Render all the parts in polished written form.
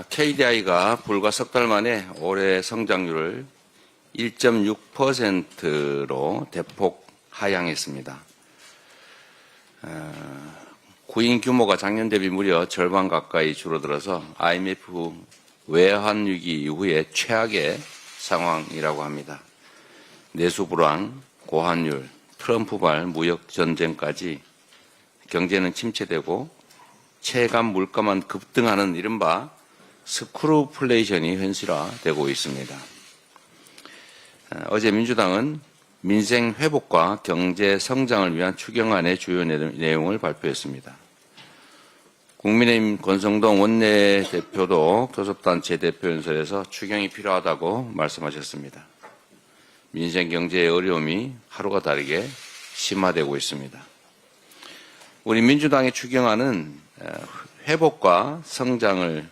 KDI가 불과 석 달 만에 올해 성장률을 1.6%로 대폭 하향했습니다. 구인 규모가 작년 대비 무려 절반 가까이 줄어들어서 IMF 외환위기 이후에 최악의 상황이라고 합니다. 내수 불황, 고환율, 트럼프발 무역 전쟁까지 경제는 침체되고 체감 물가만 급등하는 이른바 스크루플레이션이 현실화되고 있습니다. 어제 민주당은 민생 회복과 경제 성장을 위한 추경안의 주요 내용을 발표했습니다. 국민의힘 권성동 원내대표도 교섭단체 대표연설에서 추경이 필요하다고 말씀하셨습니다. 민생 경제의 어려움이 하루가 다르게 심화되고 있습니다. 우리 민주당의 추경안은 회복과 성장을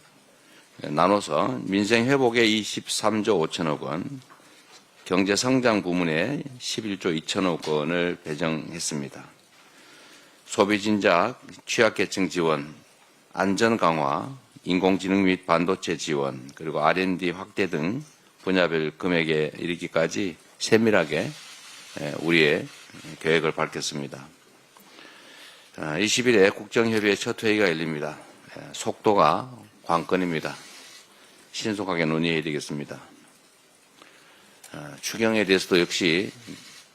나눠서 민생 회복에 23조 5천억 원, 경제 성장 부문에 11조 2천억 원을 배정했습니다. 소비 진작, 취약계층 지원, 안전 강화, 인공지능 및 반도체 지원, 그리고 R&D 확대 등 분야별 금액에 이르기까지 세밀하게 우리의 계획을 밝혔습니다. 20일에 국정협의회 첫 회의가 열립니다. 속도가 관건입니다. 신속하게 논의해야 되겠습니다. 추경에 대해서도 역시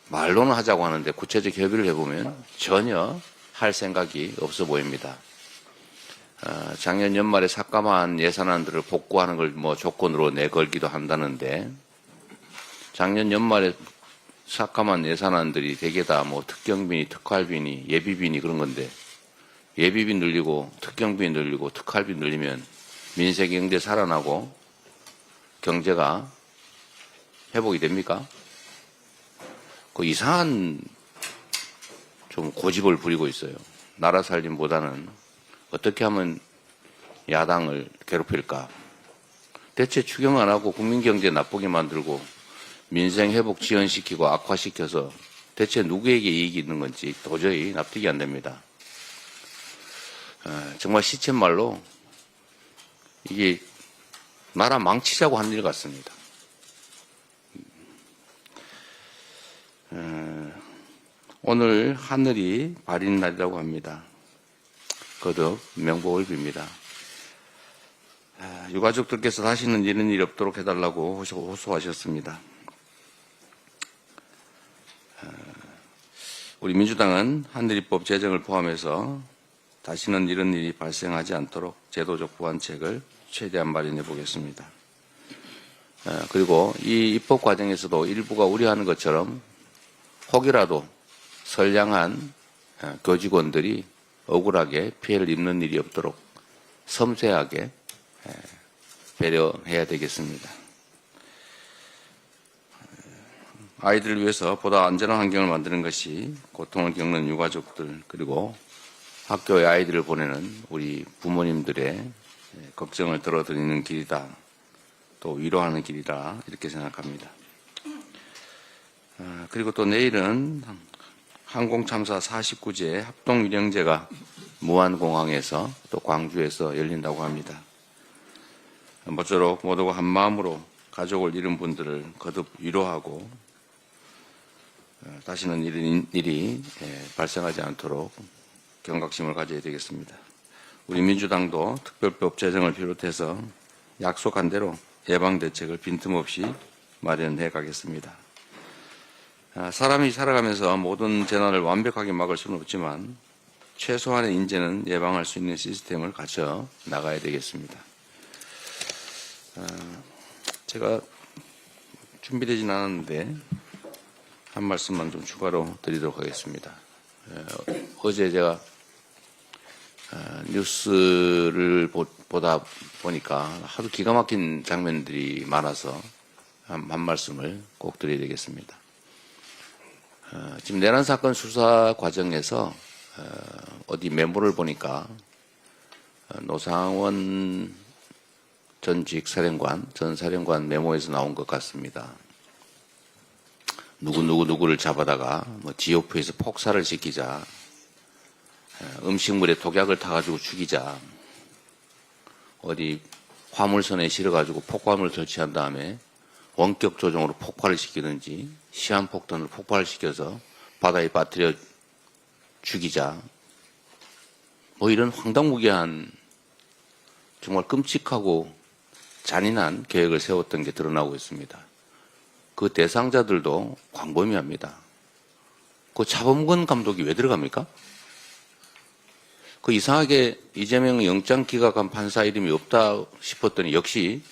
말로는 하자고 하는데 구체적 협의를 해보면 전혀 할 생각이 없어 보입니다. 작년 연말에 삭감한 예산안들을 복구하는 걸 조건으로 내걸기도 한다는데 작년 연말에 삭감한 예산안들이 대개 다 특경비니 특활비니 예비비니 그런 건데 예비비 늘리고 특경비 늘리고 특활비 늘리면 민생 경제 살아나고 경제가 회복이 됩니까? 그 이상한 좀 고집을 부리고 있어요. 나라 살림보다는 어떻게 하면 야당을 괴롭힐까? 대체 추경 안 하고 국민 경제 나쁘게 만들고 민생 회복 지연시키고 악화시켜서 대체 누구에게 이익이 있는 건지 도저히 납득이 안 됩니다. 정말 시쳇말로 이게 나라 망치자고 한 일 같습니다. 오늘 하늘이 밝은 날이라고 합니다. 거듭 명복을 빕니다. 유가족들께서 다시는 이런 일이 없도록 해달라고 호소하셨습니다. 우리 민주당은 한일입법 제정을 포함해서 다시는 이런 일이 발생하지 않도록 제도적 보완책을 최대한 마련해 보겠습니다. 그리고 이 입법 과정에서도 일부가 우려하는 것처럼 혹이라도 선량한 교직원들이 억울하게 피해를 입는 일이 없도록 섬세하게 배려해야 되겠습니다. 아이들을 위해서 보다 안전한 환경을 만드는 것이 고통을 겪는 유가족들 그리고 학교에 아이들을 보내는 우리 부모님들의 걱정을 덜어드리는 길이다. 또 위로하는 길이다. 이렇게 생각합니다. 그리고 또 내일은 항공참사 49제 합동위령제가 무안공항에서 또 광주에서 열린다고 합니다. 모쪼록 모두가 한마음으로 가족을 잃은 분들을 거듭 위로하고 다시는 이런 일이 발생하지 않도록 경각심을 가져야 되겠습니다. 우리 민주당도 특별법 제정을 비롯해서 약속한 대로 예방대책을 빈틈없이 마련해 가겠습니다. 사람이 살아가면서 모든 재난을 완벽하게 막을 수는 없지만 최소한의 인재는 예방할 수 있는 시스템을 갖춰 나가야 되겠습니다. 제가 준비되진 않았는데 한 말씀만 좀 추가로 드리도록 하겠습니다. 어제 제가 뉴스를 보다 보니까 하도 기가 막힌 장면들이 많아서 한 말씀을 꼭 드려야 되겠습니다. 지금 내란 사건 수사 과정에서 어디 메모를 보니까 노상원 전직 사령관, 전 사령관 메모에서 나온 것 같습니다. 누구를 잡아다가 지오프에서 폭사를 시키자, 음식물에 독약을 타가지고 죽이자, 어디 화물선에 실어가지고 폭발물을 설치한 다음에 원격 조종으로 폭발을 시키든지 시한폭탄으로 폭발을 시켜서 바다에 빠뜨려 죽이자. 뭐 이런 황당무계한 정말 끔찍하고 잔인한 계획을 세웠던 게 드러나고 있습니다. 그 대상자들도 광범위합니다. 그 차범근 감독이 왜 들어갑니까? 그 이상하게 이재명 영장 기각한 판사 이름이 없다 싶었더니 역시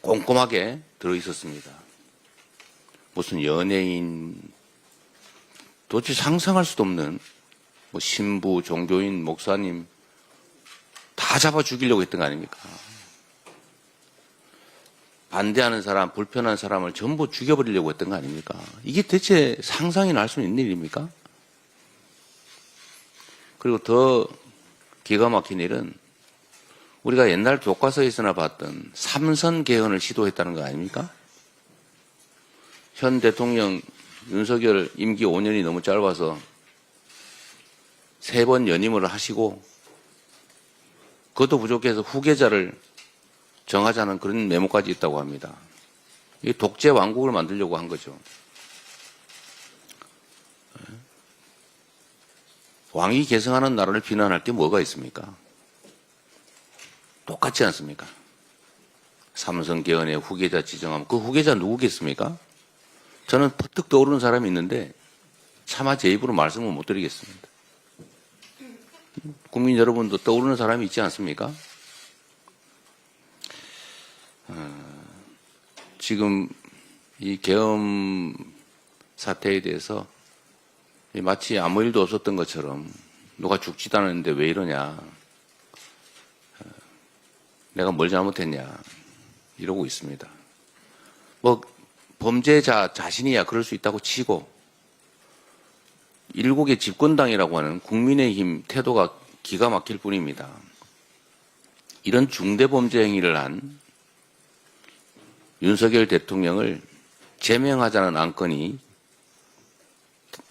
꼼꼼하게 들어있었습니다. 무슨 연예인, 도대체 상상할 수도 없는 뭐 신부, 종교인, 목사님 다 잡아 죽이려고 했던 거 아닙니까? 반대하는 사람, 불편한 사람을 전부 죽여버리려고 했던 거 아닙니까? 이게 대체 상상이 날 수 있는 일입니까? 그리고 더 기가 막힌 일은 우리가 옛날 교과서에서나 봤던 삼선 개헌을 시도했다는 거 아닙니까? 현 대통령 윤석열 임기 5년이 너무 짧아서 3번 연임을 하시고 그것도 부족해서 후계자를 정하자는 그런 메모까지 있다고 합니다. 이 독재 왕국을 만들려고 한 거죠. 왕이 계승하는 나라를 비난할 게 뭐가 있습니까? 똑같지 않습니까? 삼선 개헌의 후계자 지정하면 그 후계자 누구겠습니까? 저는 퍼뜩 떠오르는 사람이 있는데 차마 제 입으로 말씀을 못 드리겠습니다. 국민 여러분도 떠오르는 사람이 있지 않습니까? 지금 이 계엄 사태에 대해서 마치 아무 일도 없었던 것처럼 누가 죽지도 않았는데 왜 이러냐, 내가 뭘 잘못했냐 이러고 있습니다. 뭐 범죄자 자신이야 그럴 수 있다고 치고 일국의 집권당이라고 하는 국민의힘 태도가 기가 막힐 뿐입니다. 이런 중대범죄 행위를 한 윤석열 대통령을 제명하자는 안건이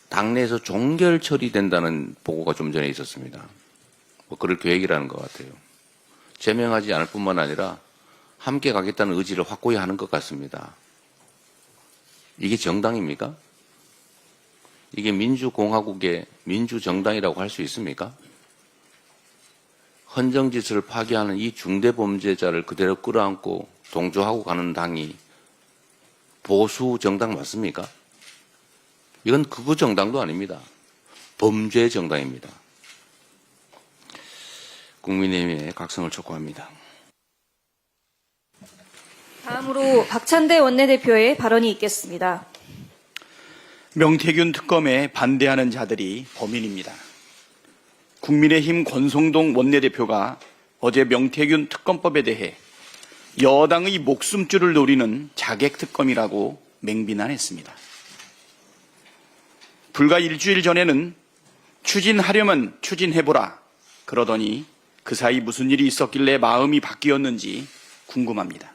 당내에서 종결 처리된다는 보고가 좀 전에 있었습니다. 뭐 그럴 계획이라는 것 같아요. 제명하지 않을 뿐만 아니라 함께 가겠다는 의지를 확고히 하는 것 같습니다. 이게 정당입니까? 이게 민주공화국의 민주정당이라고 할 수 있습니까? 헌정질서를 파괴하는 이 중대범죄자를 그대로 끌어안고 동조하고 가는 당이 보수 정당 맞습니까? 이건 극우 정당도 아닙니다. 범죄 정당입니다. 국민의힘의 각성을 촉구합니다. 다음으로 박찬대 원내대표의 발언이 있겠습니다. 명태균 특검에 반대하는 자들이 범인입니다. 국민의힘 권성동 원내대표가 어제 명태균 특검법에 대해 여당의 목숨줄을 노리는 자객특검이라고 맹비난했습니다. 불과 일주일 전에는 추진하려면 추진해보라 그러더니 그 사이 무슨 일이 있었길래 마음이 바뀌었는지 궁금합니다.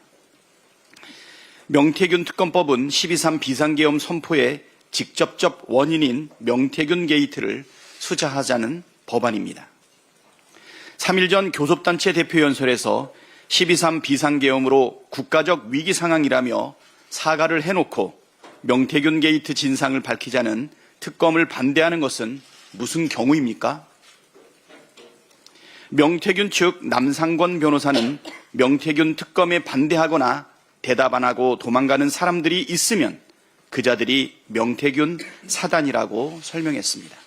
명태균 특검법은 12.3 비상계엄 선포의 직접적 원인인 명태균 게이트를 수사하자는 법안입니다. 3일 전 교섭단체 대표연설에서 12.3 비상계엄으로 국가적 위기 상황이라며 사과를 해놓고 명태균 게이트 진상을 밝히자는 특검을 반대하는 것은 무슨 경우입니까? 명태균 측 남상권 변호사는 명태균 특검에 반대하거나 대답 안 하고 도망가는 사람들이 있으면 그 자들이 명태균 사단이라고 설명했습니다.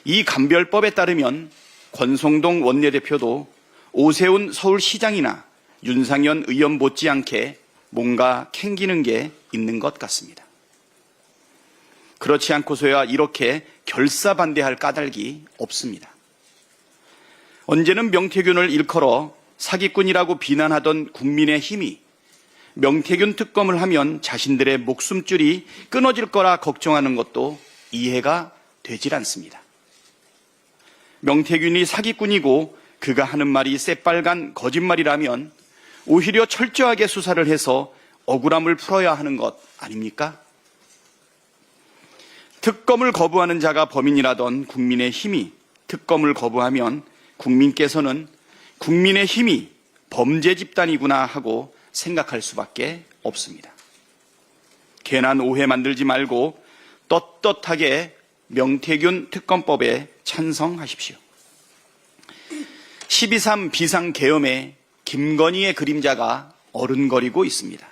이 감별법에 따르면 권성동 원내대표도 오세훈 서울시장이나 윤상현 의원 못지않게 뭔가 캥기는 게 있는 것 같습니다. 그렇지 않고서야 이렇게 결사반대할 까닭이 없습니다. 언제는 명태균을 일컬어 사기꾼이라고 비난하던 국민의힘이 명태균 특검을 하면 자신들의 목숨줄이 끊어질 거라 걱정하는 것도 이해가 되질 않습니다. 명태균이 사기꾼이고 그가 하는 말이 새빨간 거짓말이라면 오히려 철저하게 수사를 해서 억울함을 풀어야 하는 것 아닙니까? 특검을 거부하는 자가 범인이라던 국민의힘이 특검을 거부하면 국민께서는 국민의힘이 범죄 집단이구나 하고 생각할 수밖에 없습니다. 괜한 오해 만들지 말고 떳떳하게 명태균 특검법에 찬성하십시오. 12.3 비상계엄에 김건희의 그림자가 어른거리고 있습니다.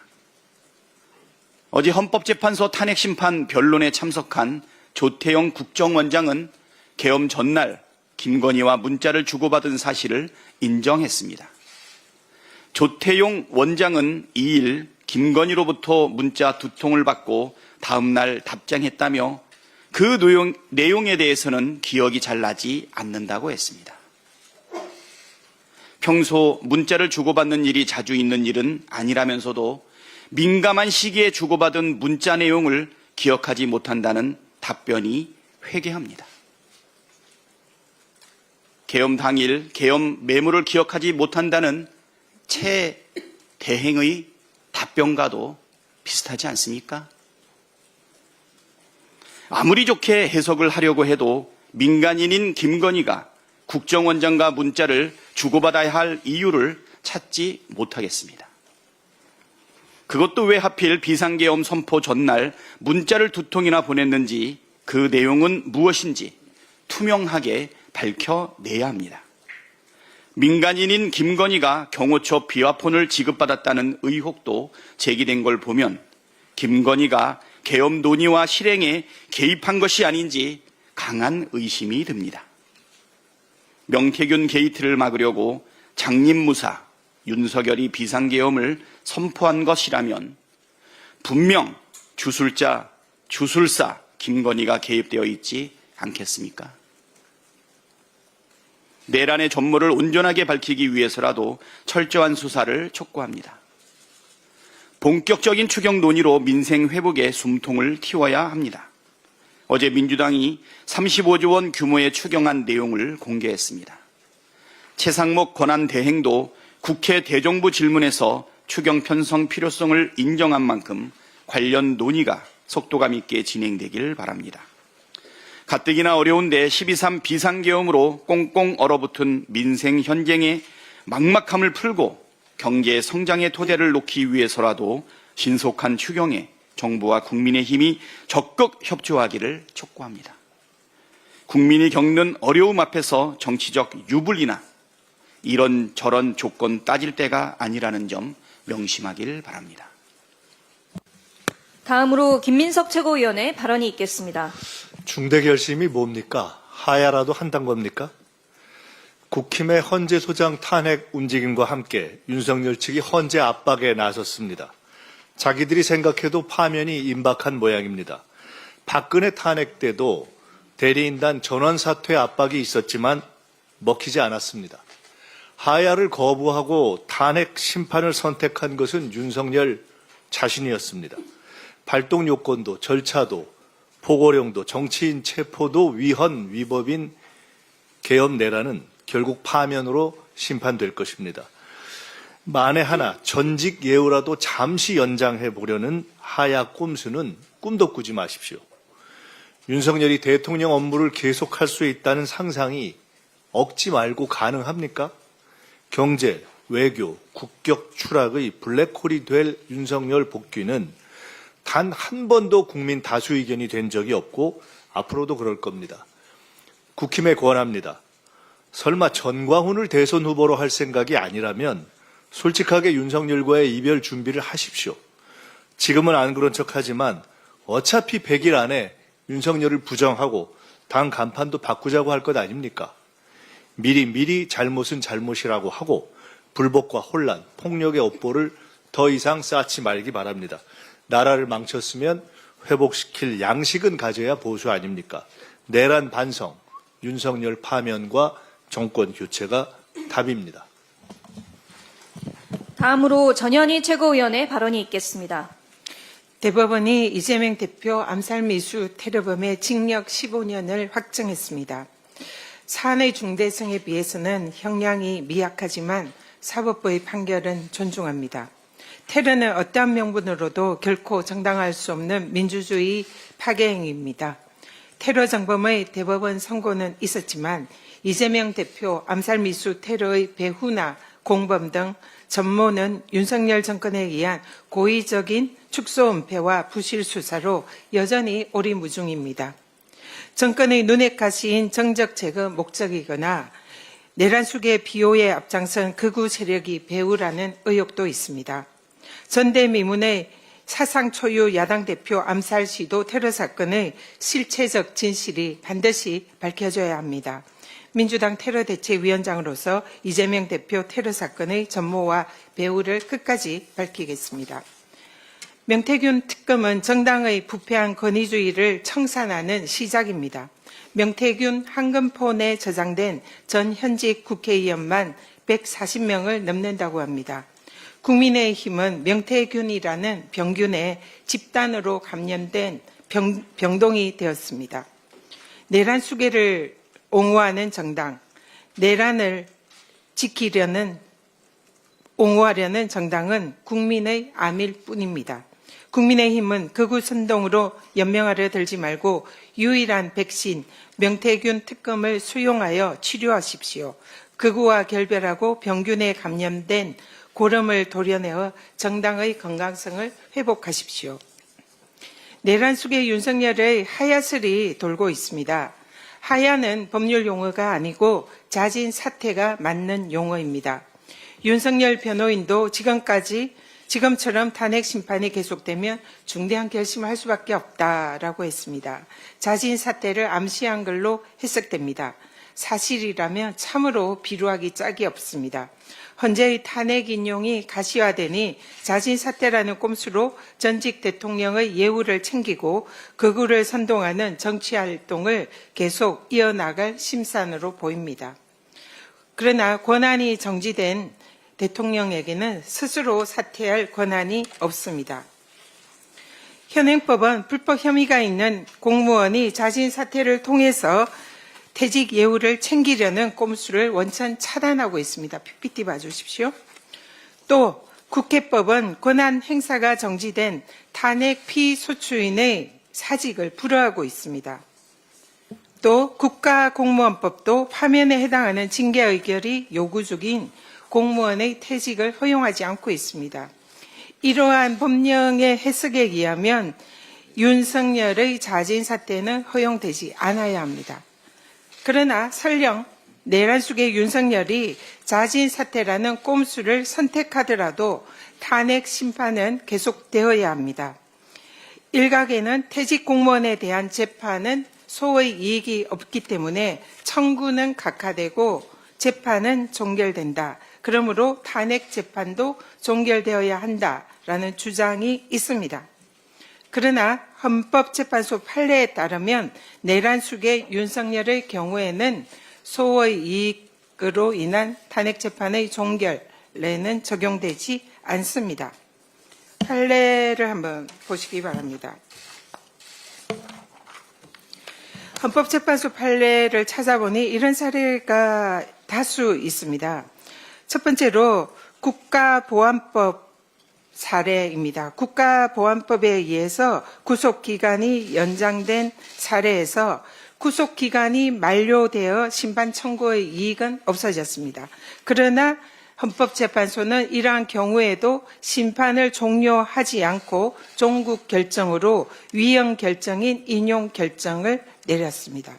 어제 헌법재판소 탄핵심판 변론에 참석한 조태용 국정원장은 계엄 전날 김건희와 문자를 주고받은 사실을 인정했습니다. 조태용 원장은 2일 김건희로부터 문자 2통을 받고 다음 날 답장했다며 그 내용에 대해서는 기억이 잘 나지 않는다고 했습니다. 평소 문자를 주고받는 일이 자주 있는 일은 아니라면서도 민감한 시기에 주고받은 문자 내용을 기억하지 못한다는 답변이 회개합니다. 계엄 당일 계엄 메모를 기억하지 못한다는 최 대행의 답변과도 비슷하지 않습니까? 아무리 좋게 해석을 하려고 해도 민간인인 김건희가 국정원장과 문자를 주고받아야 할 이유를 찾지 못하겠습니다. 그것도 왜 하필 비상계엄 선포 전날 문자를 2통이나 보냈는지 그 내용은 무엇인지 투명하게 밝혀내야 합니다. 민간인인 김건희가 경호처 비화폰을 지급받았다는 의혹도 제기된 걸 보면 김건희가 계엄 논의와 실행에 개입한 것이 아닌지 강한 의심이 듭니다. 명태균 게이트를 막으려고 장림무사 윤석열이 비상계엄을 선포한 것이라면 분명 주술자, 주술사 김건희가 개입되어 있지 않겠습니까? 내란의 전모를 온전하게 밝히기 위해서라도 철저한 수사를 촉구합니다. 본격적인 추경 논의로 민생 회복에 숨통을 틔워야 합니다. 어제 민주당이 35조 원 규모의 추경안 내용을 공개했습니다. 최상목 권한대행도 국회 대정부 질문에서 추경 편성 필요성을 인정한 만큼 관련 논의가 속도감 있게 진행되길 바랍니다. 가뜩이나 어려운데 12.3 비상계엄으로 꽁꽁 얼어붙은 민생 현장의 막막함을 풀고 경제 성장의 토대를 놓기 위해서라도 신속한 추경에 정부와 국민의힘이 적극 협조하기를 촉구합니다. 국민이 겪는 어려움 앞에서 정치적 유불리나 이런저런 조건 따질 때가 아니라는 점 명심하길 바랍니다. 다음으로 김민석 최고위원의 발언이 있겠습니다. 중대 결심이 뭡니까? 하야라도 한단 겁니까? 국힘의 헌재 소장 탄핵 움직임과 함께 윤석열 측이 헌재 압박에 나섰습니다. 자기들이 생각해도 파면이 임박한 모양입니다. 박근혜 탄핵 때도 대리인단 전원 사퇴 압박이 있었지만 먹히지 않았습니다. 하야를 거부하고 탄핵 심판을 선택한 것은 윤석열 자신이었습니다. 발동 요건도 절차도 포고령도 정치인 체포도 위헌 위법인 계엄 내란은 결국 파면으로 심판될 것입니다. 만에 하나 전직 예우라도 잠시 연장해 보려는 하야 꼼수는 꿈도 꾸지 마십시오. 윤석열이 대통령 업무를 계속할 수 있다는 상상이 억지 말고 가능합니까? 경제, 외교, 국격 추락의 블랙홀이 될 윤석열 복귀는 단 한 번도 국민 다수 의견이 된 적이 없고 앞으로도 그럴 겁니다. 국힘에 권합니다. 설마 전광훈을 대선 후보로 할 생각이 아니라면 솔직하게 윤석열과의 이별 준비를 하십시오. 지금은 안 그런 척하지만 어차피 100일 안에 윤석열을 부정하고 당 간판도 바꾸자고 할 것 아닙니까? 미리 잘못은 잘못이라고 하고 불복과 혼란, 폭력의 업보를 더 이상 쌓지 말기 바랍니다. 나라를 망쳤으면 회복시킬 양식은 가져야 보수 아닙니까? 내란 반성, 윤석열 파면과 정권 교체가 답입니다. 다음으로 전현희 최고위원의 발언이 있겠습니다. 대법원이 이재명 대표 암살 미수 테러범의 징역 15년을 확정했습니다. 사안의 중대성에 비해서는 형량이 미약하지만 사법부의 판결은 존중합니다. 테러는 어떠한 명분으로도 결코 정당화할 수 없는 민주주의 파괴 행위입니다. 테러 정범의 대법원 선고는 있었지만 이재명 대표 암살 미수 테러의 배후나 공범 등 전모는 윤석열 정권에 의한 고의적인 축소 은폐와 부실 수사로 여전히 오리무중입니다. 정권의 눈에 가시인 정적 제거 목적이거나 내란 속의 비호에 앞장선 극우 세력이 배후라는 의혹도 있습니다. 전대미문의 사상 초유 야당 대표 암살 시도 테러 사건의 실체적 진실이 반드시 밝혀져야 합니다. 민주당 테러대책위원장으로서 이재명 대표 테러 사건의 전모와 배후를 끝까지 밝히겠습니다. 명태균 특검은 정당의 부패한 권위주의를 청산하는 시작입니다. 명태균 한금폰에 저장된 전 현직 국회의원만 140명을 넘는다고 합니다. 국민의힘은 명태균이라는 병균에 집단으로 감염된 병동이 되었습니다. 내란 수계를 옹호하는 정당, 내란을 옹호하려는 정당은 국민의 암일 뿐입니다. 국민의힘은 극우 선동으로 연명하려 들지 말고 유일한 백신 명태균 특검을 수용하여 치료하십시오. 극우와 결별하고 병균에 감염된 고름을 도려내어 정당의 건강성을 회복하십시오. 내란 속의 윤석열의 하야설이 돌고 있습니다. 하야는 법률 용어가 아니고 자진 사퇴가 맞는 용어입니다. 윤석열 변호인도 지금처럼 탄핵 심판이 계속되면 중대한 결심을 할 수밖에 없다라고 했습니다. 자진 사퇴를 암시한 걸로 해석됩니다. 사실이라면 참으로 비루하기 짝이 없습니다. 헌재의 탄핵 인용이 가시화되니 자진 사퇴라는 꼼수로 전직 대통령의 예우를 챙기고 극우를 선동하는 정치 활동을 계속 이어나갈 심산으로 보입니다. 그러나 권한이 정지된 대통령에게는 스스로 사퇴할 권한이 없습니다. 현행법은 불법 혐의가 있는 공무원이 자진 사퇴를 통해서 퇴직 예우를 챙기려는 꼼수를 원천 차단하고 있습니다. PPT 봐주십시오. 또 국회법은 권한 행사가 정지된 탄핵 피소추인의 사직을 불허하고 있습니다. 또 국가공무원법도 파면에 해당하는 징계 의결이 요구 중인 공무원의 퇴직을 허용하지 않고 있습니다. 이러한 법령의 해석에 의하면 윤석열의 자진 사퇴는 허용되지 않아야 합니다. 그러나 설령 내란 속의 윤석열이 자진 사퇴라는 꼼수를 선택하더라도 탄핵 심판은 계속되어야 합니다. 일각에는 퇴직 공무원에 대한 재판은 소의 이익이 없기 때문에 청구는 각하되고 재판은 종결된다. 그러므로 탄핵 재판도 종결되어야 한다라는 주장이 있습니다. 그러나 헌법재판소 판례에 따르면 내란 속의 윤석열의 경우에는 소의 이익으로 인한 탄핵 재판의 종결에는 적용되지 않습니다. 판례를 한번 보시기 바랍니다. 헌법재판소 판례를 찾아보니 이런 사례가 다수 있습니다. 첫 번째로 국가보안법 사례입니다. 국가보안법에 의해서 구속기간이 연장된 사례에서 구속기간이 만료되어 심판 청구의 이익은 없어졌습니다. 그러나 헌법재판소는 이러한 경우에도 심판을 종료하지 않고 종국 결정으로 위헌 결정인 인용 결정을 내렸습니다.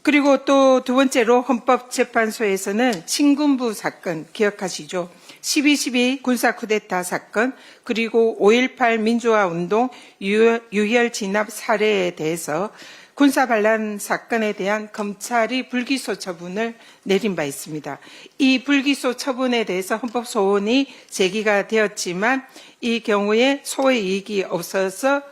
그리고 또 두 번째로 헌법재판소에서는 신군부 사건 기억하시죠? 12.12 군사쿠데타 사건 그리고 5.18 민주화운동 유혈 진압 사례에 대해서 군사반란 사건에 대한 검찰이 불기소 처분을 내린 바 있습니다. 이 불기소 처분에 대해서 헌법 소원이 제기가 되었지만 이 경우에 소의 이익이 없어서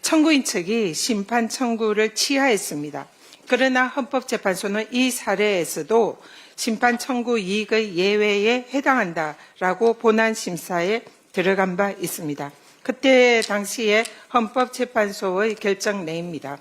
청구인 측이 심판 청구를 취하했습니다. 그러나 헌법재판소는 이 사례에서도 심판 청구 이익의 예외에 해당한다라고 본안 심사에 들어간 바 있습니다. 그때 당시에 헌법재판소의 결정 내입니다.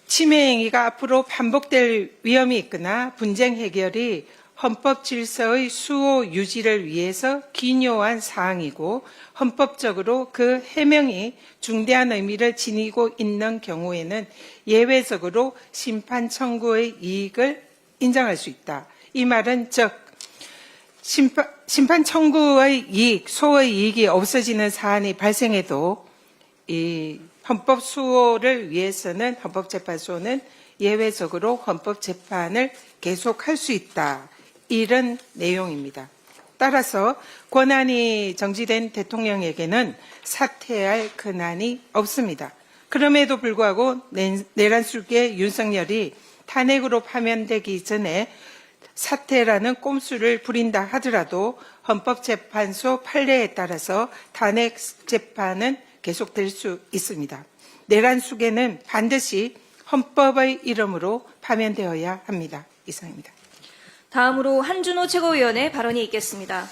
침해 행위가 앞으로 반복될 위험이 있거나 분쟁 해결이 헌법 질서의 수호 유지를 위해서 기묘한 사항이고 헌법적으로 그 해명이 중대한 의미를 지니고 있는 경우에는 예외적으로 심판 청구의 이익을 인정할 수 있다. 이 말은 즉 심판 청구의 이익, 소의 이익이 없어지는 사안이 발생해도 이 헌법 수호를 위해서는 헌법재판소는 예외적으로 헌법재판을 계속할 수 있다. 이런 내용입니다. 따라서 권한이 정지된 대통령에게는 사퇴할 근한이 없습니다. 그럼에도 불구하고 내란숙의 윤석열이 탄핵으로 파면되기 전에 사퇴라는 꼼수를 부린다 하더라도 헌법재판소 판례에 따라서 탄핵 재판은 계속될 수 있습니다. 내란숙에는 반드시 헌법의 이름으로 파면되어야 합니다. 이상입니다. 다음으로 한준호 최고위원의 발언이 있겠습니다.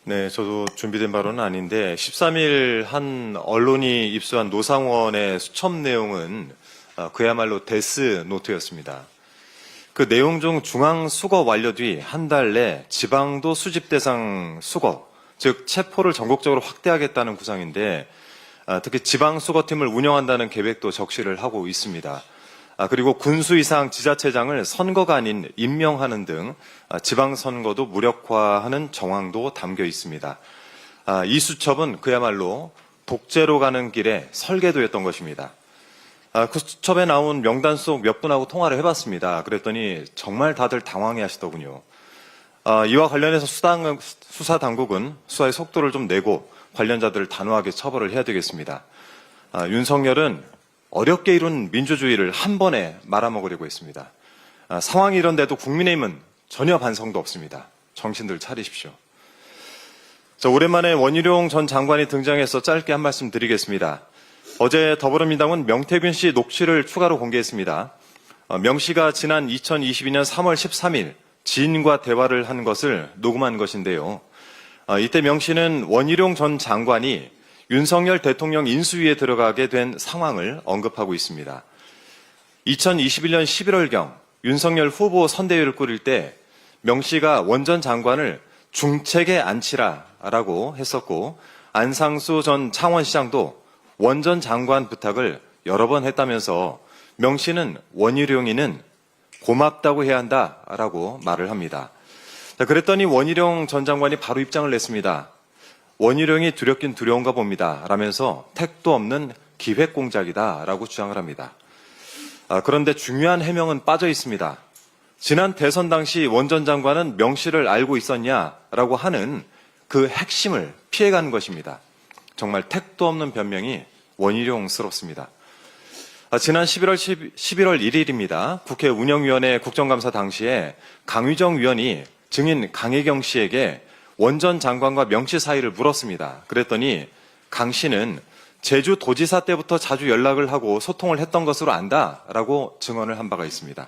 네, 저도 준비된 발언은 아닌데 13일 한 언론이 입수한 노상원의 수첩 내용은 그야말로 데스 노트였습니다. 그 내용 중 중앙 수거 완료 뒤 한 달 내 지방도 수집 대상 수거, 즉 체포를 전국적으로 확대하겠다는 구상인데 특히 지방 수거팀을 운영한다는 계획도 적시를 하고 있습니다. 그리고 군수 이상 지자체장을 선거가 아닌 임명하는 등 지방선거도 무력화하는 정황도 담겨 있습니다. 이 수첩은 그야말로 독재로 가는 길에 설계도였던 것입니다. 그 수첩에 나온 명단 속 몇 분하고 통화를 해봤습니다. 그랬더니 정말 다들 당황해 하시더군요. 이와 관련해서 수사당국은 수사의 속도를 좀 내고 관련자들을 단호하게 처벌을 해야 되겠습니다. 윤석열은 어렵게 이룬 민주주의를 한 번에 말아먹으려고 했습니다. 상황이 이런데도 국민의힘은 전혀 반성도 없습니다. 정신들 차리십시오. 오랜만에 원희룡 전 장관이 등장해서 짧게 한 말씀 드리겠습니다. 어제 더불어민주당은 명태균 씨 녹취를 추가로 공개했습니다. 명 씨가 지난 2022년 3월 13일 지인과 대화를 한 것을 녹음한 것인데요. 이때 명 씨는 원희룡 전 장관이 윤석열 대통령 인수위에 들어가게 된 상황을 언급하고 있습니다. 2021년 11월경 윤석열 후보 선대위를 꾸릴 때 명 씨가 원 전 장관을 중책에 앉히라라고 했었고 안상수 전 창원시장도 원 전 장관 부탁을 여러 번 했다면서 명 씨는 원희룡이는 고맙다고 해야 한다라고 말을 합니다. 그랬더니 원희룡 전 장관이 바로 입장을 냈습니다. 원희룡이 두렵긴 두려운가 봅니다. 라면서 택도 없는 기획공작이다라고 주장을 합니다. 그런데 중요한 해명은 빠져 있습니다. 지난 대선 당시 원 전 장관은 명 씨를 알고 있었냐라고 하는 그 핵심을 피해가는 것입니다. 정말 택도 없는 변명이 원희룡스럽습니다. 지난 11월 1일입니다. 국회 운영위원회 국정감사 당시에 강휘정 위원이 증인 강혜경 씨에게 원 전 장관과 명 씨 사이를 물었습니다. 그랬더니 강 씨는 제주도지사 때부터 자주 연락을 하고 소통을 했던 것으로 안다라고 증언을 한 바가 있습니다.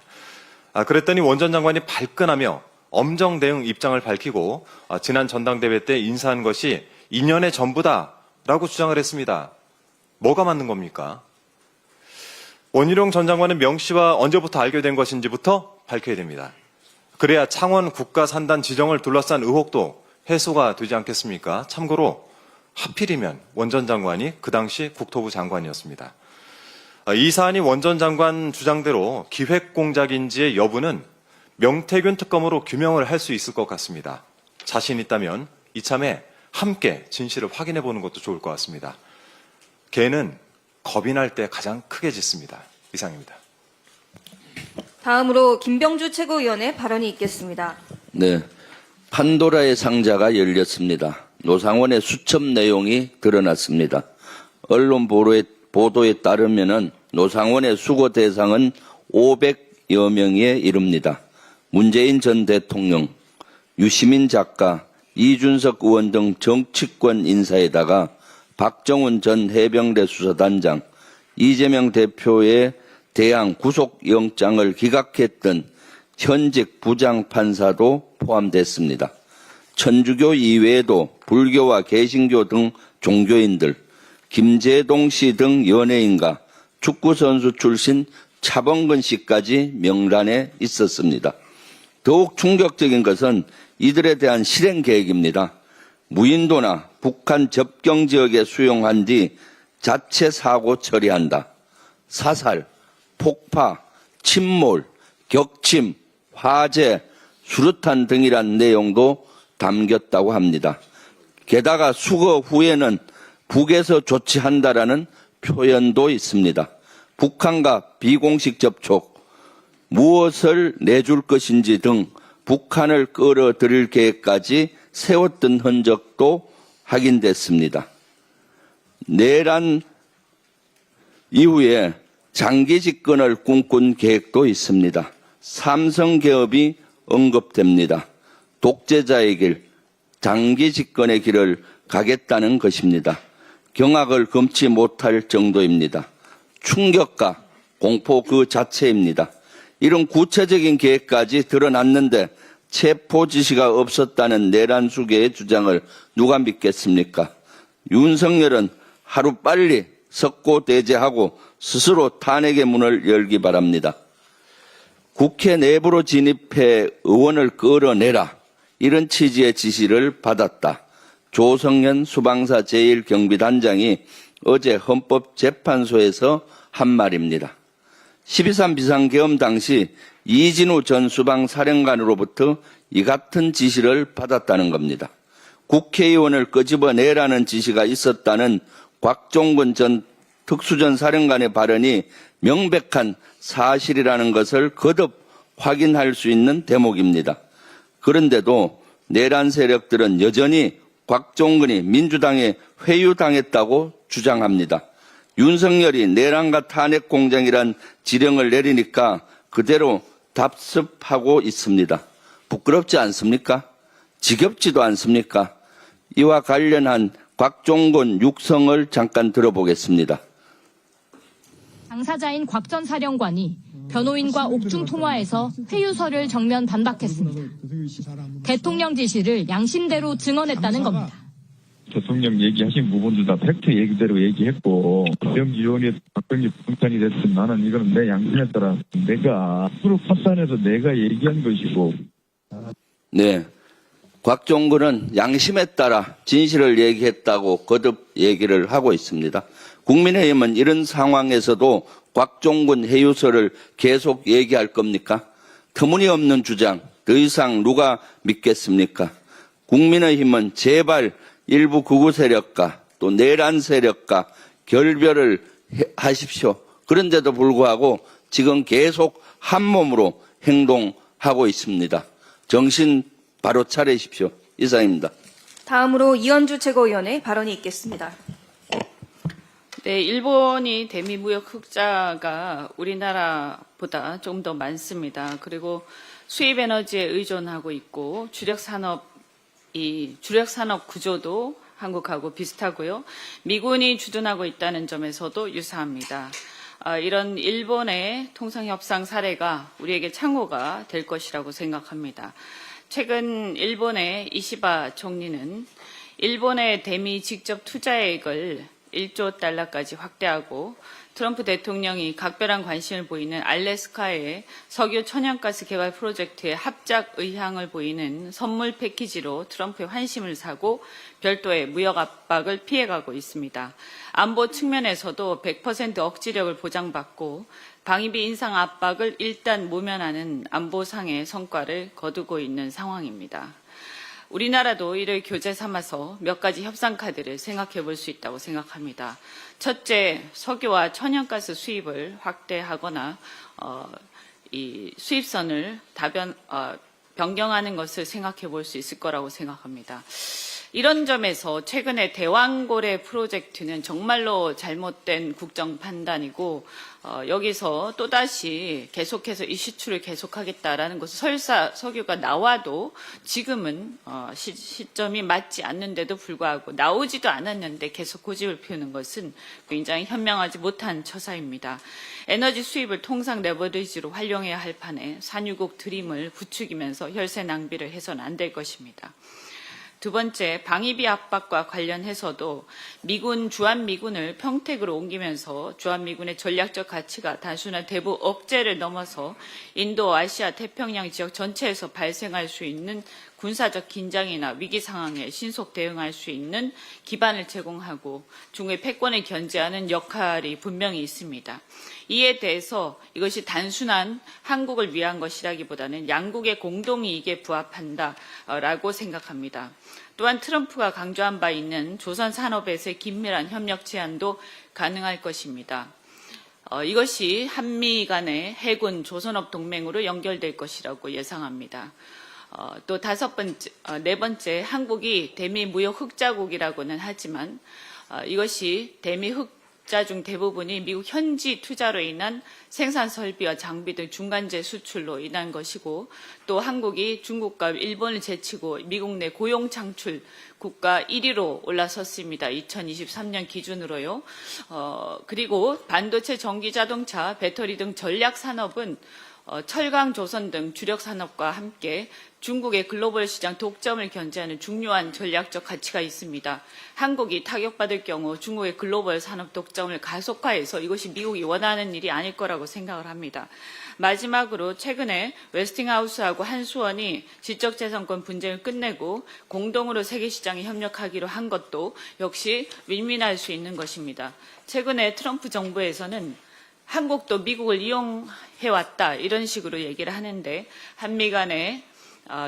그랬더니 원 전 장관이 발끈하며 엄정 대응 입장을 밝히고 지난 전당대회 때 인사한 것이 2년의 전부다라고 주장을 했습니다. 뭐가 맞는 겁니까? 원희룡 전 장관은 명 씨와 언제부터 알게 된 것인지부터 밝혀야 됩니다. 그래야 창원 국가산단 지정을 둘러싼 의혹도 해소가 되지 않겠습니까? 참고로 하필이면 원 전 장관이 그 당시 국토부 장관이었습니다. 이 사안이 원 전 장관 주장대로 기획공작인지의 여부는 명태균 특검으로 규명을 할 수 있을 것 같습니다. 자신 있다면 이참에 함께 진실을 확인해 보는 것도 좋을 것 같습니다. 개는 겁이 날 때 가장 크게 짖습니다. 이상입니다. 다음으로 김병주 최고위원의 발언이 있겠습니다. 네, 판도라의 상자가 열렸습니다. 노상원의 수첩 내용이 드러났습니다. 언론 보도에 따르면은 노상원의 수거 대상은 500여 명에 이릅니다. 문재인 전 대통령, 유시민 작가, 이준석 의원 등 정치권 인사에다가 박정훈 전 해병대 수사단장, 이재명 대표에 대한 구속영장을 기각했던 현직 부장판사도 포함됐습니다. 천주교 이외에도 불교와 개신교 등 종교인들, 김재동 씨 등 연예인과 축구선수 출신 차범근 씨까지 명단에 있었습니다. 더욱 충격적인 것은 이들에 대한 실행 계획입니다. 무인도나 북한 접경 지역에 수용한 뒤 자체 사고 처리한다. 사살, 폭파, 침몰, 격침, 화재, 수류탄 등이란 내용도 담겼다고 합니다. 게다가 수거 후에는 북에서 조치한다라는 표현도 있습니다. 북한과 비공식 접촉, 무엇을 내줄 것인지 등 북한을 끌어들일 계획까지 세웠던 흔적도 확인됐습니다. 내란 이후에 장기 집권을 꿈꾼 계획도 있습니다. 삼성 개업이 언급됩니다. 독재자의 길, 장기 집권의 길을 가겠다는 것입니다. 경악을 금치 못할 정도입니다. 충격과 공포 그 자체입니다. 이런 구체적인 계획까지 드러났는데 체포 지시가 없었다는 내란 수계의 주장을 누가 믿겠습니까? 윤석열은 하루빨리 석고대죄하고 스스로 탄핵의 문을 열기 바랍니다. 국회 내부로 진입해 의원을 끌어내라, 이런 취지의 지시를 받았다. 조성현 수방사 제1경비단장이 어제 헌법재판소에서 한 말입니다. 12.3 비상계엄 당시 이진우 전 수방사령관으로부터 이 같은 지시를 받았다는 겁니다. 국회의원을 끄집어내라는 지시가 있었다는 곽종근 전 특수전 사령관의 발언이 명백한 사실이라는 것을 거듭 확인할 수 있는 대목입니다. 그런데도 내란 세력들은 여전히 곽종근이 민주당에 회유당했다고 주장합니다. 윤석열이 내란과 탄핵 공장이란 지령을 내리니까 그대로 답습하고 있습니다. 부끄럽지 않습니까? 지겹지도 않습니까? 이와 관련한 곽종근 육성을 잠깐 들어보겠습니다. 당사자인 곽 전 사령관이 변호인과 옥중 통화에서 회유서를 정면 반박했습니다. 대통령 지시를 양심대로 증언했다는 겁니다. 대통령 얘기하신 부분들 다 팩트 얘기대로 얘기했고, 박병지 의원이 박병지 부총장이 됐든 나는 이거는 내 양심에 따라 내가 스스로 판단해서 내가 얘기한 것이고. 네. 곽종근은 양심에 따라 진실을 얘기했다고 거듭 얘기를 하고 있습니다. 국민의힘은 이런 상황에서도 곽종근 회유서를 계속 얘기할 겁니까? 터무니없는 주장, 더 이상 누가 믿겠습니까? 국민의힘은 제발 일부 극우 세력과 또 내란 세력과 결별을 하십시오. 그런데도 불구하고 지금 계속 한 몸으로 행동하고 있습니다. 정신 바로 차리십시오. 이상입니다. 다음으로 이현주 최고위원의 발언이 있겠습니다. 네, 일본이 대미 무역 흑자가 우리나라보다 좀 더 많습니다. 그리고 수입 에너지에 의존하고 있고 주력 산업 구조도 한국하고 비슷하고요. 미군이 주둔하고 있다는 점에서도 유사합니다. 이런 일본의 통상협상 사례가 우리에게 참고가 될 것이라고 생각합니다. 최근 일본의 이시바 총리는 일본의 대미 직접 투자액을 1조 달러까지 확대하고 트럼프 대통령이 각별한 관심을 보이는 알래스카의 석유 천연가스 개발 프로젝트에 합작 의향을 보이는 선물 패키지로 트럼프의 환심을 사고 별도의 무역 압박을 피해가고 있습니다. 안보 측면에서도 100% 억지력을 보장받고 방위비 인상 압박을 일단 모면하는 안보상의 성과를 거두고 있는 상황입니다. 우리나라도 이를 교재 삼아서 몇 가지 협상 카드를 생각해 볼 수 있다고 생각합니다. 첫째, 석유와 천연가스 수입을 확대하거나 이 수입선을 변경하는 것을 생각해 볼 수 있을 거라고 생각합니다. 이런 점에서 최근에 대왕고래 프로젝트는 정말로 잘못된 국정 판단이고 여기서 또다시 계속해서 이슈출을 계속하겠다라는 것을 설사 석유가 나와도 지금은 시점이 맞지 않는데도 불구하고 나오지도 않았는데 계속 고집을 피우는 것은 굉장히 현명하지 못한 처사입니다. 에너지 수입을 통상 레버리지로 활용해야 할 판에 산유국 드림을 부추기면서 혈세 낭비를 해서는 안 될 것입니다. 두 번째, 방위비 압박과 관련해서도 주한미군을 평택으로 옮기면서 주한미군의 전략적 가치가 단순한 대북 억제를 넘어서 인도, 아시아, 태평양 지역 전체에서 발생할 수 있는 군사적 긴장이나 위기 상황에 신속 대응할 수 있는 기반을 제공하고 중국의 패권을 견제하는 역할이 분명히 있습니다. 이에 대해서 이것이 단순한 한국을 위한 것이라기보다는 양국의 공동이익에 부합한다라고 생각합니다. 또한 트럼프가 강조한 바 있는 조선 산업에서의 긴밀한 협력 제안도 가능할 것입니다. 이것이 한미 간의 조선업 동맹으로 연결될 것이라고 예상합니다. 또 네 번째, 한국이 대미 무역 흑자국이라고는 하지만 이것이 대미 흑자 중 대부분이 미국 현지 투자로 인한 생산 설비와 장비 등 중간재 수출로 인한 것이고, 또 한국이 중국과 일본을 제치고 미국 내 고용 창출 국가 1위로 올라섰습니다. 2023년 기준으로요. 그리고 반도체, 전기 자동차, 배터리 등 전략 산업은 철강, 조선 등 주력 산업과 함께 중국의 글로벌 시장 독점을 견제하는 중요한 전략적 가치가 있습니다. 한국이 타격받을 경우 중국의 글로벌 산업 독점을 가속화해서 이것이 미국이 원하는 일이 아닐 거라고 생각을 합니다. 마지막으로 최근에 웨스팅하우스하고 한수원이 지적재산권 분쟁을 끝내고 공동으로 세계시장에 협력하기로 한 것도 역시 윈윈할 수 있는 것입니다. 최근에 트럼프 정부에서는 한국도 미국을 이용해왔다 이런 식으로 얘기를 하는데, 한미 간에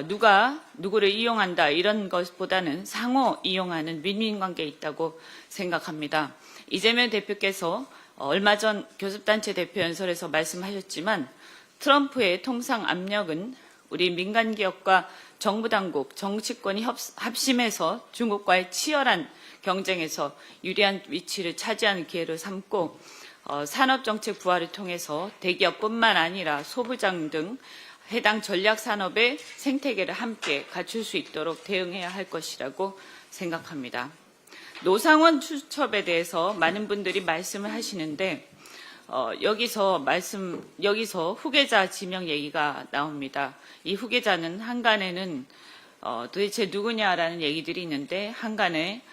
누가 누구를 이용한다 이런 것보다는 상호 이용하는 윈윈 관계에 있다고 생각합니다. 이재명 대표께서 얼마 전 교섭단체 대표 연설에서 말씀하셨지만, 트럼프의 통상 압력은 우리 민간기업과 정부 당국, 정치권이 합심해서 중국과의 치열한 경쟁에서 유리한 위치를 차지하는 기회를 삼고, 산업정책 부활을 통해서 대기업뿐만 아니라 소부장 등 해당 전략산업의 생태계를 함께 갖출 수 있도록 대응해야 할 것이라고 생각합니다. 노상원 수첩에 대해서 많은 분들이 말씀을 하시는데, 여기서 후계자 지명 얘기가 나옵니다. 이 후계자는 한간에는 도대체 누구냐라는 얘기들이 있는데, 한간에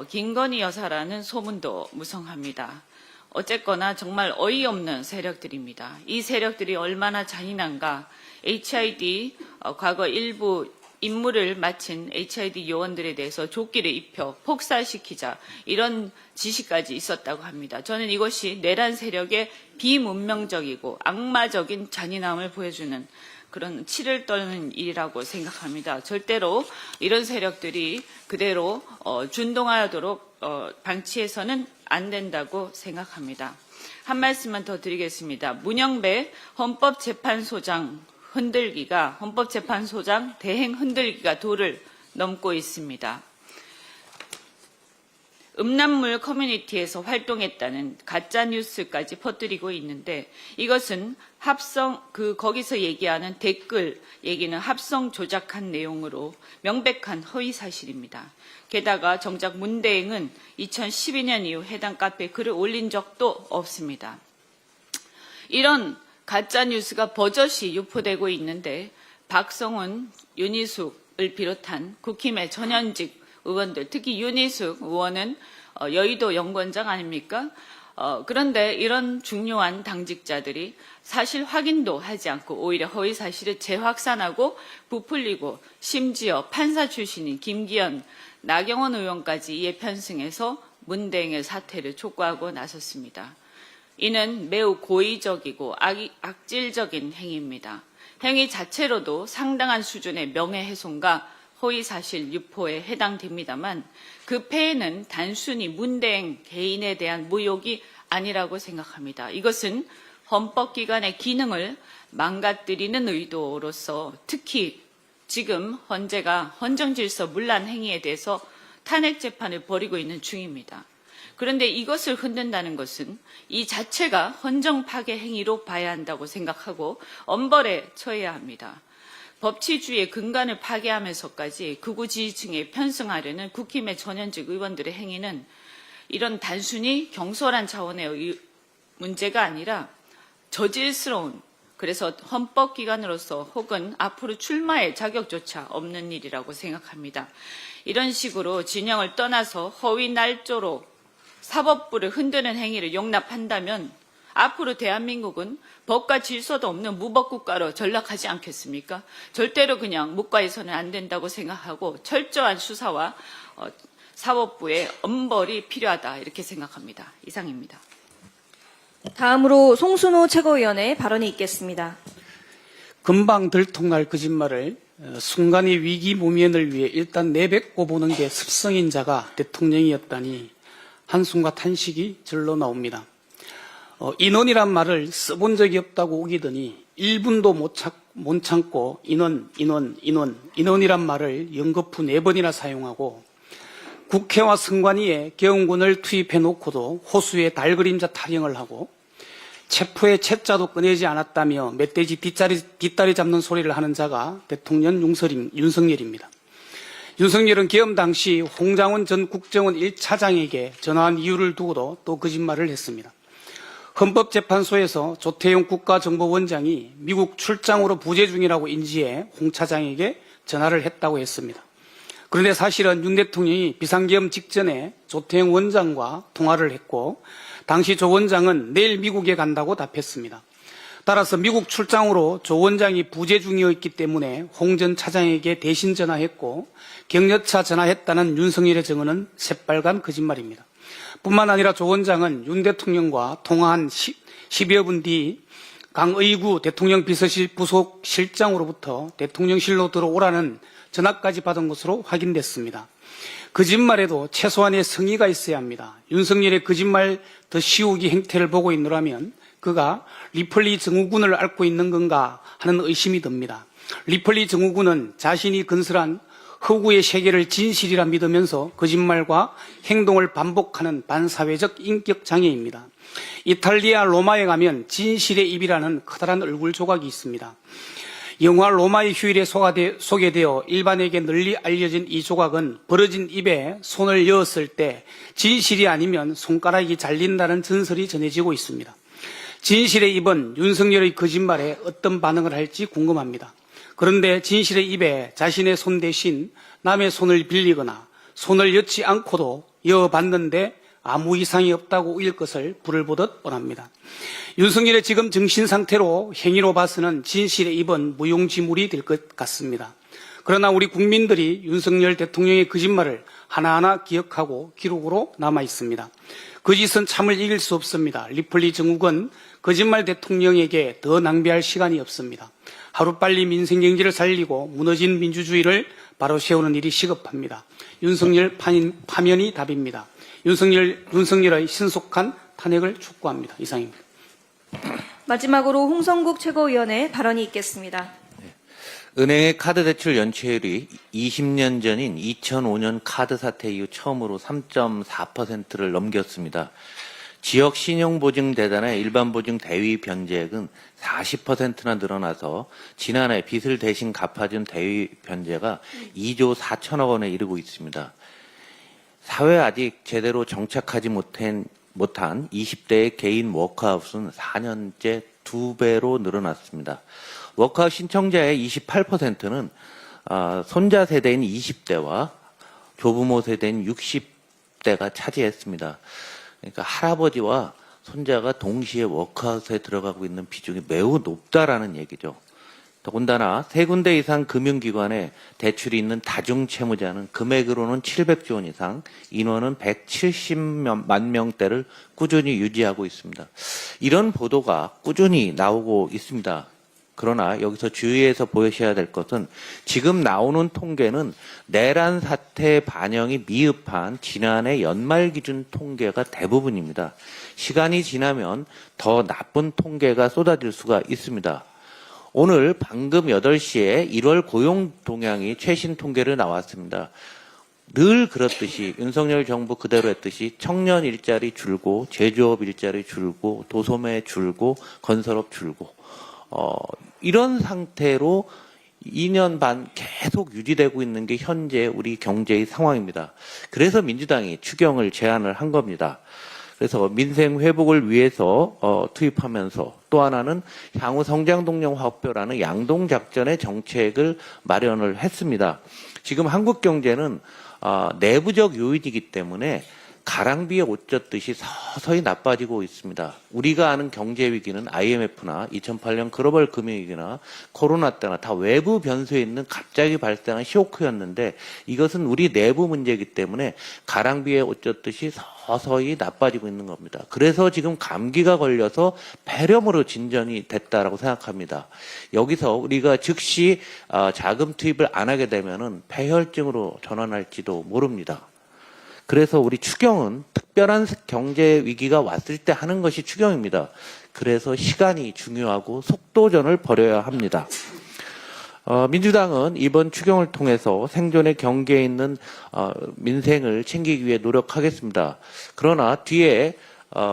김건희 여사라는 소문도 무성합니다. 어쨌거나 정말 어이없는 세력들입니다. 이 세력들이 얼마나 잔인한가. HID 과거 일부 임무를 마친 HID 요원들에 대해서 조끼를 입혀 폭살시키자 이런 지시까지 있었다고 합니다. 저는 이것이 내란 세력의 비문명적이고 악마적인 잔인함을 보여주는 그런 치를 떨는 일이라고 생각합니다. 절대로 이런 세력들이 그대로 준동하도록 방치해서는 안 된다고 생각합니다. 한 말씀만 더 드리겠습니다. 문영배 헌법재판소장 대행 흔들기가 도를 넘고 있습니다. 음란물 커뮤니티에서 활동했다는 가짜 뉴스까지 퍼뜨리고 있는데, 이것은 거기서 얘기하는 댓글 얘기는 합성 조작한 내용으로 명백한 허위 사실입니다. 게다가 정작 문 대행은 2012년 이후 해당 카페에 글을 올린 적도 없습니다. 이런 가짜 뉴스가 버젓이 유포되고 있는데, 박성훈, 윤희숙을 비롯한 국힘의 전현직 의원들, 특히 윤희숙 의원은 여의도 연구원장 아닙니까? 그런데 이런 중요한 당직자들이 사실 확인도 하지 않고 오히려 허위 사실을 재확산하고 부풀리고, 심지어 판사 출신인 김기현, 나경원 의원까지 이에 편승해서 문 대행의 사퇴를 촉구하고 나섰습니다. 이는 매우 고의적이고 악질적인 행위입니다. 행위 자체로도 상당한 수준의 명예훼손과 허위사실 유포에 해당됩니다만, 그 폐해는 단순히 문 대행 개인에 대한 모욕이 아니라고 생각합니다. 이것은 헌법기관의 기능을 망가뜨리는 의도로서, 특히 지금 헌재가 헌정질서 문란 행위에 대해서 탄핵 재판을 벌이고 있는 중입니다. 그런데 이것을 흔든다는 것은 이 자체가 헌정 파괴 행위로 봐야 한다고 생각하고 엄벌에 처해야 합니다. 법치주의의 근간을 파괴하면서까지 극우 지지층에 편승하려는 국힘의 전현직 의원들의 행위는 이런 단순히 경솔한 차원의 문제가 아니라 저질스러운, 그래서 헌법기관으로서 혹은 앞으로 출마할 자격조차 없는 일이라고 생각합니다. 이런 식으로 진영을 떠나서 허위 날조로 사법부를 흔드는 행위를 용납한다면 앞으로 대한민국은 법과 질서도 없는 무법국가로 전락하지 않겠습니까? 절대로 그냥 묵과해서는 안 된다고 생각하고 철저한 수사와 사법부의 엄벌이 필요하다 이렇게 생각합니다. 이상입니다. 다음으로 송순호 최고위원의 발언이 있겠습니다. 금방 들통날 거짓말을 순간의 위기 모면을 위해 일단 내뱉고 보는 게 습성인 자가 대통령이었다니 한숨과 탄식이 절로 나옵니다. 인원이란 말을 써본 적이 없다고 우기더니 1분도 못 참고 인원이란 말을 연거푸 4번이나 사용하고 국회와 선관위에 경운군을 투입해 놓고도 호수에 달그림자 타령을 하고 체포의 채자도 꺼내지 않았다며 멧돼지 뒷다리 잡는 소리를 하는 자가 대통령 윤석열입니다. 윤석열은 계엄 당시 홍장원 전 국정원 1차장에게 전화한 이유를 두고도 또 거짓말을 했습니다. 헌법재판소에서 조태용 국가정보원장이 미국 출장으로 부재 중이라고 인지해 홍 차장에게 전화를 했다고 했습니다. 그런데 사실은 윤 대통령이 비상계엄 직전에 조태용 원장과 통화를 했고 당시 조 원장은 내일 미국에 간다고 답했습니다. 따라서 미국 출장으로 조 원장이 부재 중이었기 때문에 홍 전 차장에게 대신 전화했고 격려차 전화했다는 윤석열의 증언은 새빨간 거짓말입니다. 뿐만 아니라 조 원장은 윤 대통령과 통화한 10여 분 뒤 강의구 대통령 비서실 부속 실장으로부터 대통령실로 들어오라는 전화까지 받은 것으로 확인됐습니다. 거짓말에도 최소한의 성의가 있어야 합니다. 윤석열의 거짓말 더 씌우기 행태를 보고 있노라면 그가 리플리 증후군을 앓고 있는 건가 하는 의심이 듭니다. 리플리 증후군은 자신이 건설한 허구의 세계를 진실이라 믿으면서 거짓말과 행동을 반복하는 반사회적 인격 장애입니다. 이탈리아 로마에 가면 진실의 입이라는 커다란 얼굴 조각이 있습니다. 영화 로마의 휴일에 소개되어 일반에게 널리 알려진 이 조각은 벌어진 입에 손을 여었을 때 진실이 아니면 손가락이 잘린다는 전설이 전해지고 있습니다. 진실의 입은 윤석열의 거짓말에 어떤 반응을 할지 궁금합니다. 그런데 진실의 입에 자신의 손 대신 남의 손을 빌리거나 손을 엿지 않고도 여어봤는데 아무 이상이 없다고 우길 것을 불을 보듯 뻔합니다. 윤석열의 지금 정신 상태로 행위로 봐서는 진실의 입은 무용지물이 될 것 같습니다. 그러나 우리 국민들이 윤석열 대통령의 거짓말을 하나하나 기억하고 기록으로 남아 있습니다. 거짓은 참을 이길 수 없습니다. 리플리 정국은 거짓말 대통령에게 더 낭비할 시간이 없습니다. 하루빨리 민생경제를 살리고 무너진 민주주의를 바로 세우는 일이 시급합니다. 윤석열 파면이 답입니다. 윤석열의 신속한 탄핵을 촉구합니다. 이상입니다. 마지막으로 홍성국 최고위원의 발언이 있겠습니다. 은행의 카드 대출 연체율이 20년 전인 2005년 카드 사태 이후 처음으로 3.4%를 넘겼습니다. 지역 신용보증재단의 일반보증 대위 변제액은 40%나 늘어나서 지난해 빚을 대신 갚아준 대위 변제가 2조 4천억 원에 이르고 있습니다. 사회에 아직 제대로 정착하지 못한 20대의 개인 워크아웃은 4년째 2배로 늘어났습니다. 워크아웃 신청자의 28%는 손자 세대인 20대와 조부모 세대인 60대가 차지했습니다. 그러니까 할아버지와 손자가 동시에 워크아웃에 들어가고 있는 비중이 매우 높다라는 얘기죠. 더군다나 3군데 이상 금융기관에 대출이 있는 다중채무자는 금액으로는 700조 원 이상, 인원은 170만 명대를 꾸준히 유지하고 있습니다. 이런 보도가 꾸준히 나오고 있습니다. 그러나 여기서 주의해서 보셔야 될 것은 지금 나오는 통계는 내란 사태 반영이 미흡한 지난해 연말 기준 통계가 대부분입니다. 시간이 지나면 더 나쁜 통계가 쏟아질 수가 있습니다. 오늘 방금 8시에 1월 고용 동향이 최신 통계로 나왔습니다. 늘 그렇듯이 윤석열 정부 그대로 했듯이 청년 일자리 줄고 제조업 일자리 줄고 도소매 줄고 건설업 줄고 이런 상태로 2년 반 계속 유지되고 있는 게 현재 우리 경제의 상황입니다. 그래서 민주당이 추경을 제안을 한 겁니다. 그래서 민생 회복을 위해서 투입하면서 또 하나는 향후 성장 동력 확보라는 양동 작전의 정책을 마련을 했습니다. 지금 한국 경제는 내부적 요인이기 때문에 가랑비에 옷 젖듯이 서서히 나빠지고 있습니다. 우리가 아는 경제 위기는 IMF나 2008년 글로벌 금융위기나 코로나 때나 다 외부 변수에 있는 갑자기 발생한 쇼크였는데 이것은 우리 내부 문제이기 때문에 가랑비에 옷 젖듯이 서서히 나빠지고 있는 겁니다. 그래서 지금 감기가 걸려서 폐렴으로 진전이 됐다라고 생각합니다. 여기서 우리가 즉시 자금 투입을 안 하게 되면은 폐혈증으로 전환할지도 모릅니다. 그래서 우리 추경은 특별한 경제 위기가 왔을 때 하는 것이 추경입니다. 그래서 시간이 중요하고 속도전을 벌여야 합니다. 민주당은 이번 추경을 통해서 생존의 경계에 있는 민생을 챙기기 위해 노력하겠습니다. 그러나 뒤에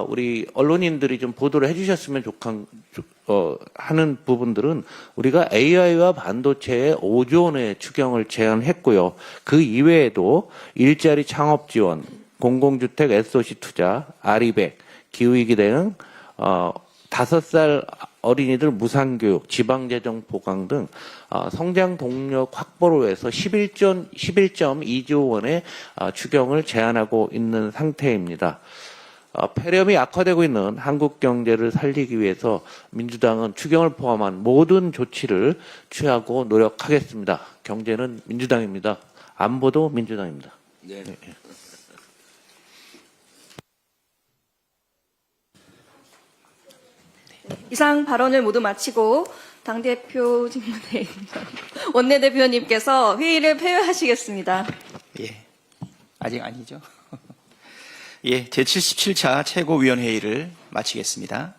우리 언론인들이 좀 보도를 해주셨으면 하는 부분들은 우리가 AI와 반도체에 5조 원의 추경을 제안했고요. 그 이외에도 일자리 창업 지원, 공공주택 SOC 투자, 아리백, 기후위기 대응, 5살 어린이들 무상교육, 지방재정 보강 등 성장 동력 확보를 위해서 11.2조 원의 추경을 제안하고 있는 상태입니다. 폐렴이 악화되고 있는 한국 경제를 살리기 위해서 민주당은 추경을 포함한 모든 조치를 취하고 노력하겠습니다. 경제는 민주당입니다. 안보도 민주당입니다. 네. 이상 발언을 모두 마치고 당대표 질문에 원내대표님께서 회의를 폐회하시겠습니다. 예, 아직 아니죠. 예, 제77차 최고위원회의를 마치겠습니다.